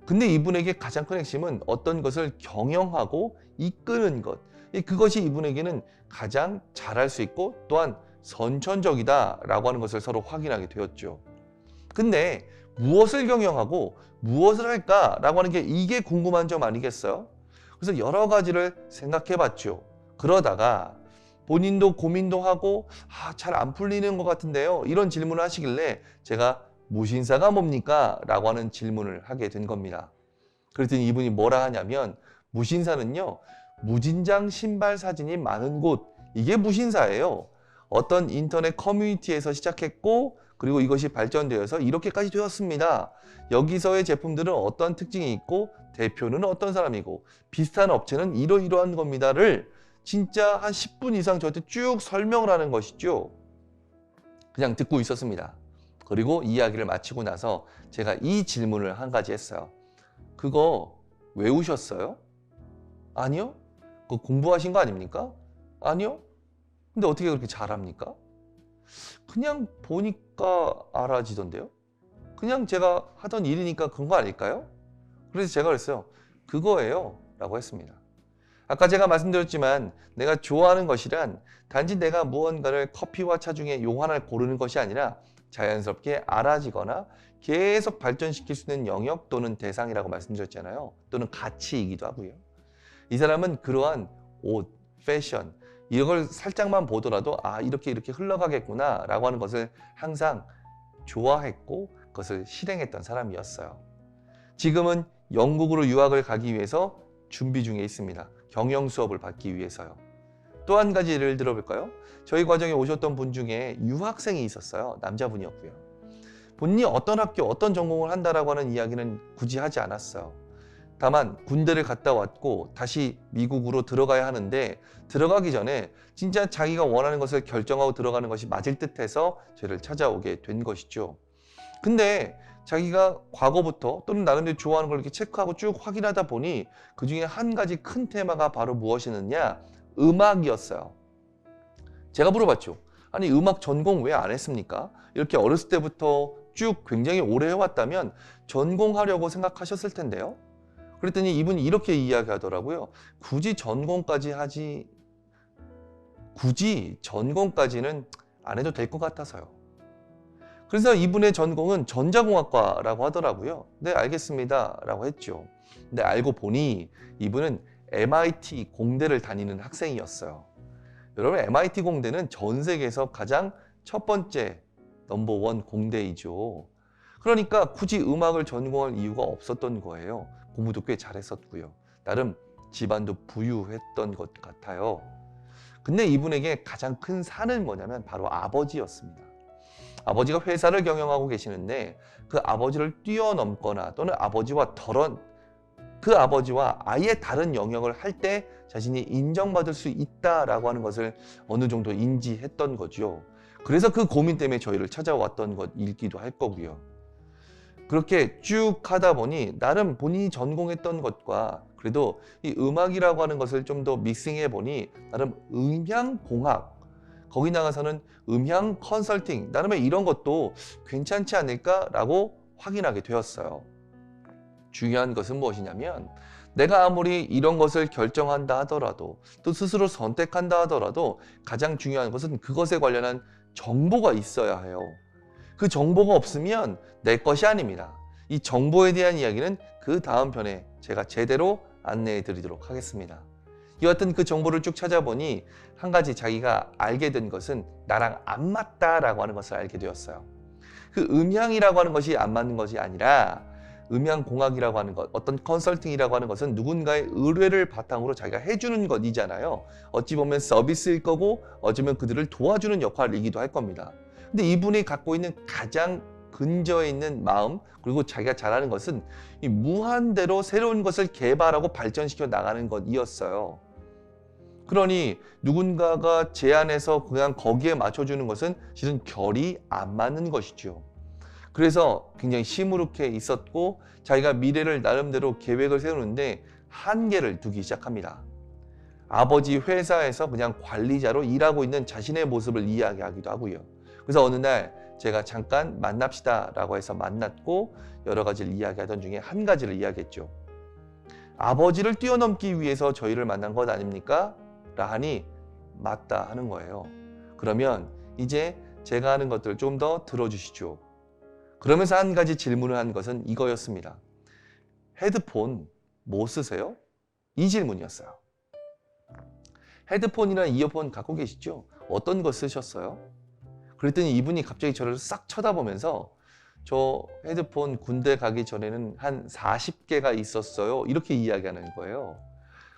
근데 이분에게 가장 큰 핵심은 어떤 것을 경영하고 이끄는 것. 그것이 이분에게는 가장 잘할 수 있고 또한 선천적이다라고 하는 것을 서로 확인하게 되었죠. 근데 무엇을 경영하고 무엇을 할까라고 하는 게 이게 궁금한 점 아니겠어요? 그래서 여러 가지를 생각해 봤죠. 그러다가 본인도 고민도 하고 잘 안 풀리는 것 같은데요. 이런 질문을 하시길래 제가 무신사가 뭡니까? 라고 하는 질문을 하게 된 겁니다. 그랬더니 이분이 뭐라 하냐면 무신사는요. 무진장 신발 사진이 많은 곳, 이게 무신사예요. 어떤 인터넷 커뮤니티에서 시작했고 그리고 이것이 발전되어서 이렇게까지 되었습니다. 여기서의 제품들은 어떤 특징이 있고 대표는 어떤 사람이고 비슷한 업체는 이러이러한 겁니다를 진짜 한 10분 이상 저한테 쭉 설명을 하는 것이죠. 그냥 듣고 있었습니다. 그리고 이야기를 마치고 나서 제가 이 질문을 한 가지 했어요. 그거 외우셨어요? 아니요? 그거 공부하신 거 아닙니까? 아니요? 근데 어떻게 그렇게 잘합니까? 그냥 보니까 알아지던데요? 그냥 제가 하던 일이니까 그런 거 아닐까요? 그래서 제가 그랬어요. 그거예요 라고 했습니다. 아까 제가 말씀드렸지만 내가 좋아하는 것이란 단지 내가 무언가를 커피와 차 중에 요 하나를 고르는 것이 아니라 자연스럽게 알아지거나 계속 발전시킬 수 있는 영역 또는 대상이라고 말씀드렸잖아요. 또는 가치이기도 하고요. 이 사람은 그러한 옷, 패션 이걸 살짝만 보더라도 이렇게 흘러가겠구나 라고 하는 것을 항상 좋아했고 그것을 실행했던 사람이었어요. 지금은 영국으로 유학을 가기 위해서 준비 중에 있습니다. 경영 수업을 받기 위해서요. 또 한 가지 예를 들어볼까요? 저희 과정에 오셨던 분 중에 유학생이 있었어요. 남자분이었고요. 본인이 어떤 학교, 어떤 전공을 한다라고 하는 이야기는 굳이 하지 않았어요. 다만 군대를 갔다 왔고 다시 미국으로 들어가야 하는데 들어가기 전에 진짜 자기가 원하는 것을 결정하고 들어가는 것이 맞을 듯해서 저를 찾아오게 된 것이죠. 근데 자기가 과거부터 또는 나름대로 좋아하는 걸 이렇게 체크하고 쭉 확인하다 보니 그 중에 한 가지 큰 테마가 바로 무엇이었느냐? 음악이었어요. 제가 물어봤죠. 아니 음악 전공 왜 안 했습니까? 이렇게 어렸을 때부터 쭉 굉장히 오래 해왔다면 전공하려고 생각하셨을 텐데요. 그랬더니 이분이 이렇게 이야기하더라고요. 굳이 전공까지는 안 해도 될 것 같아서요. 그래서 이분의 전공은 전자공학과라고 하더라고요. 네, 알겠습니다 라고 했죠. 근데 알고 보니 이분은 MIT 공대를 다니는 학생이었어요. 여러분 MIT 공대는 전 세계에서 가장 첫 번째 넘버원 공대이죠. 그러니까 굳이 음악을 전공할 이유가 없었던 거예요. 공부도 꽤 잘했었고요. 나름 집안도 부유했던 것 같아요. 근데 이분에게 가장 큰 산은 뭐냐면 바로 아버지였습니다. 아버지가 회사를 경영하고 계시는데 그 아버지를 뛰어넘거나 또는 아버지와 그 아버지와 아예 다른 영역을 할 때 자신이 인정받을 수 있다라고 하는 것을 어느 정도 인지했던 거죠. 그래서 그 고민 때문에 저희를 찾아왔던 것일기도 할 거고요. 그렇게 쭉 하다 보니 나름 본인이 전공했던 것과 그래도 이 음악이라고 하는 것을 좀 더 믹싱해 보니 나름 음향공학, 거기 나가서는 음향 컨설팅, 나름의 이런 것도 괜찮지 않을까라고 확인하게 되었어요. 중요한 것은 무엇이냐면 내가 아무리 이런 것을 결정한다 하더라도 또 스스로 선택한다 하더라도 가장 중요한 것은 그것에 관련한 정보가 있어야 해요. 그 정보가 없으면 내 것이 아닙니다. 이 정보에 대한 이야기는 그 다음 편에 제가 제대로 안내해 드리도록 하겠습니다. 이와 같은 그 정보를 쭉 찾아보니 한 가지 자기가 알게 된 것은 나랑 안 맞다라고 하는 것을 알게 되었어요. 그 음향이라고 하는 것이 안 맞는 것이 아니라 음향공학이라고 하는 것, 어떤 컨설팅이라고 하는 것은 누군가의 의뢰를 바탕으로 자기가 해주는 것이잖아요. 어찌 보면 서비스일 거고 어쩌면 그들을 도와주는 역할이기도 할 겁니다. 근데 이분이 갖고 있는 가장 근저에 있는 마음, 그리고 자기가 잘하는 것은 이 무한대로 새로운 것을 개발하고 발전시켜 나가는 것이었어요. 그러니 누군가가 제안해서 그냥 거기에 맞춰주는 것은 실은 결이 안 맞는 것이죠. 그래서 굉장히 시무룩해 있었고 자기가 미래를 나름대로 계획을 세우는데 한계를 두기 시작합니다. 아버지 회사에서 그냥 관리자로 일하고 있는 자신의 모습을 이야기하기도 하고요. 그래서 어느 날 제가 잠깐 만납시다 라고 해서 만났고 여러 가지를 이야기하던 중에 한 가지를 이야기했죠. 아버지를 뛰어넘기 위해서 저희를 만난 것 아닙니까? 라 하니 맞다 하는 거예요. 그러면 이제 제가 하는 것들을 좀 더 들어주시죠. 그러면서 한 가지 질문을 한 것은 이거였습니다. 헤드폰 뭐 쓰세요? 이 질문이었어요. 헤드폰이나 이어폰 갖고 계시죠? 어떤 거 쓰셨어요? 그랬더니 이분이 갑자기 저를 싹 쳐다보면서 저 헤드폰 군대 가기 전에는 한 40개가 있었어요. 이렇게 이야기하는 거예요.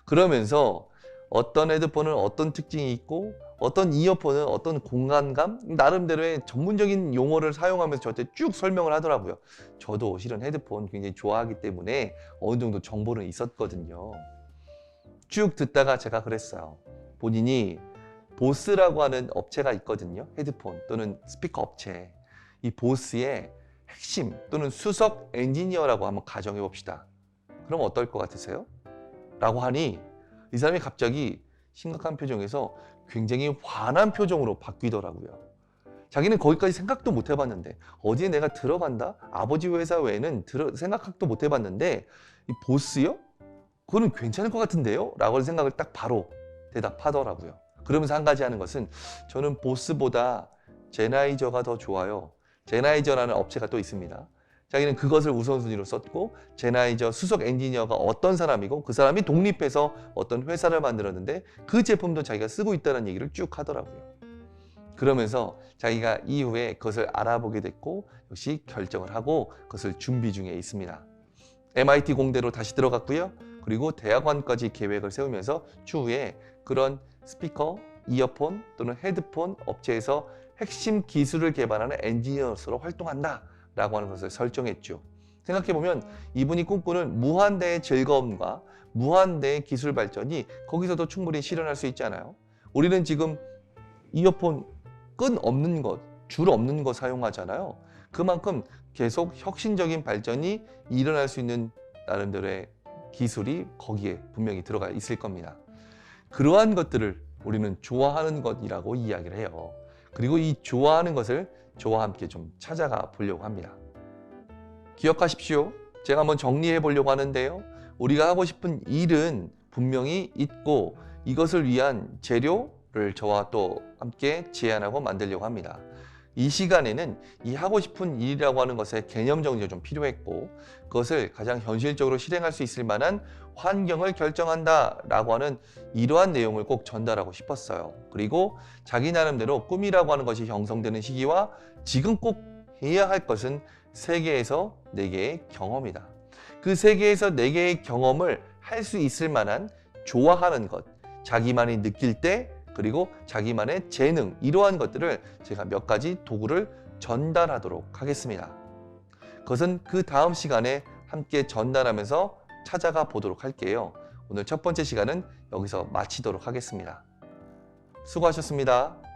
그러면서 어떤 헤드폰은 어떤 특징이 있고 어떤 이어폰은 어떤 공간감, 나름대로의 전문적인 용어를 사용하면서 저한테 쭉 설명을 하더라고요. 저도 실은 헤드폰 굉장히 좋아하기 때문에 어느 정도 정보는 있었거든요. 쭉 듣다가 제가 그랬어요. 본인이 보스라고 하는 업체가 있거든요. 헤드폰 또는 스피커 업체. 이 보스의 핵심 또는 수석 엔지니어라고 한번 가정해 봅시다. 그럼 어떨 것 같으세요? 라고 하니 이 사람이 갑자기 심각한 표정에서 굉장히 화난 표정으로 바뀌더라고요. 자기는 거기까지 생각도 못 해봤는데 어디에 내가 들어간다? 아버지 회사 외에는 생각도 못 해봤는데 이 보스요? 그거는 괜찮을 것 같은데요? 라고 생각을 딱 바로 대답하더라고요. 그러면서 한 가지 하는 것은 저는 보스보다 제나이저가 더 좋아요. 제나이저라는 업체가 또 있습니다. 자기는 그것을 우선순위로 썼고 제나이저 수석 엔지니어가 어떤 사람이고 그 사람이 독립해서 어떤 회사를 만들었는데 그 제품도 자기가 쓰고 있다는 얘기를 쭉 하더라고요. 그러면서 자기가 이후에 그것을 알아보게 됐고 역시 결정을 하고 그것을 준비 중에 있습니다. MIT 공대로 다시 들어갔고요. 그리고 대학원까지 계획을 세우면서 추후에 그런 스피커, 이어폰 또는 헤드폰 업체에서 핵심 기술을 개발하는 엔지니어로서 활동한다 라고 하는 것을 설정했죠. 생각해보면 이분이 꿈꾸는 무한대의 즐거움과 무한대의 기술 발전이 거기서도 충분히 실현할 수 있잖아요. 우리는 지금 이어폰 끈 없는 것, 줄 없는 거 사용하잖아요. 그만큼 계속 혁신적인 발전이 일어날 수 있는 나름대로의 기술이 거기에 분명히 들어가 있을 겁니다. 그러한 것들을 우리는 좋아하는 것이라고 이야기를 해요. 그리고 이 좋아하는 것을 저와 함께 좀 찾아가 보려고 합니다. 기억하십시오. 제가 한번 정리해 보려고 하는데요. 우리가 하고 싶은 일은 분명히 있고 이것을 위한 재료를 저와 또 함께 제안하고 만들려고 합니다. 이 시간에는 이 하고 싶은 일이라고 하는 것의 개념 정리가 좀 필요했고 그것을 가장 현실적으로 실행할 수 있을 만한 환경을 결정한다 라고 하는 이러한 내용을 꼭 전달하고 싶었어요. 그리고 자기 나름대로 꿈이라고 하는 것이 형성되는 시기와 지금 꼭 해야 할 것은 3개에서 4개의 경험이다. 그 3개에서 4개의 경험을 할 수 있을 만한 좋아하는 것, 자기만이 느낄 때 그리고 자기만의 재능 이러한 것들을 제가 몇 가지 도구를 전달하도록 하겠습니다. 그것은 그 다음 시간에 함께 전달하면서 찾아가 보도록 할게요. 오늘 첫 번째 시간은 여기서 마치도록 하겠습니다. 수고하셨습니다.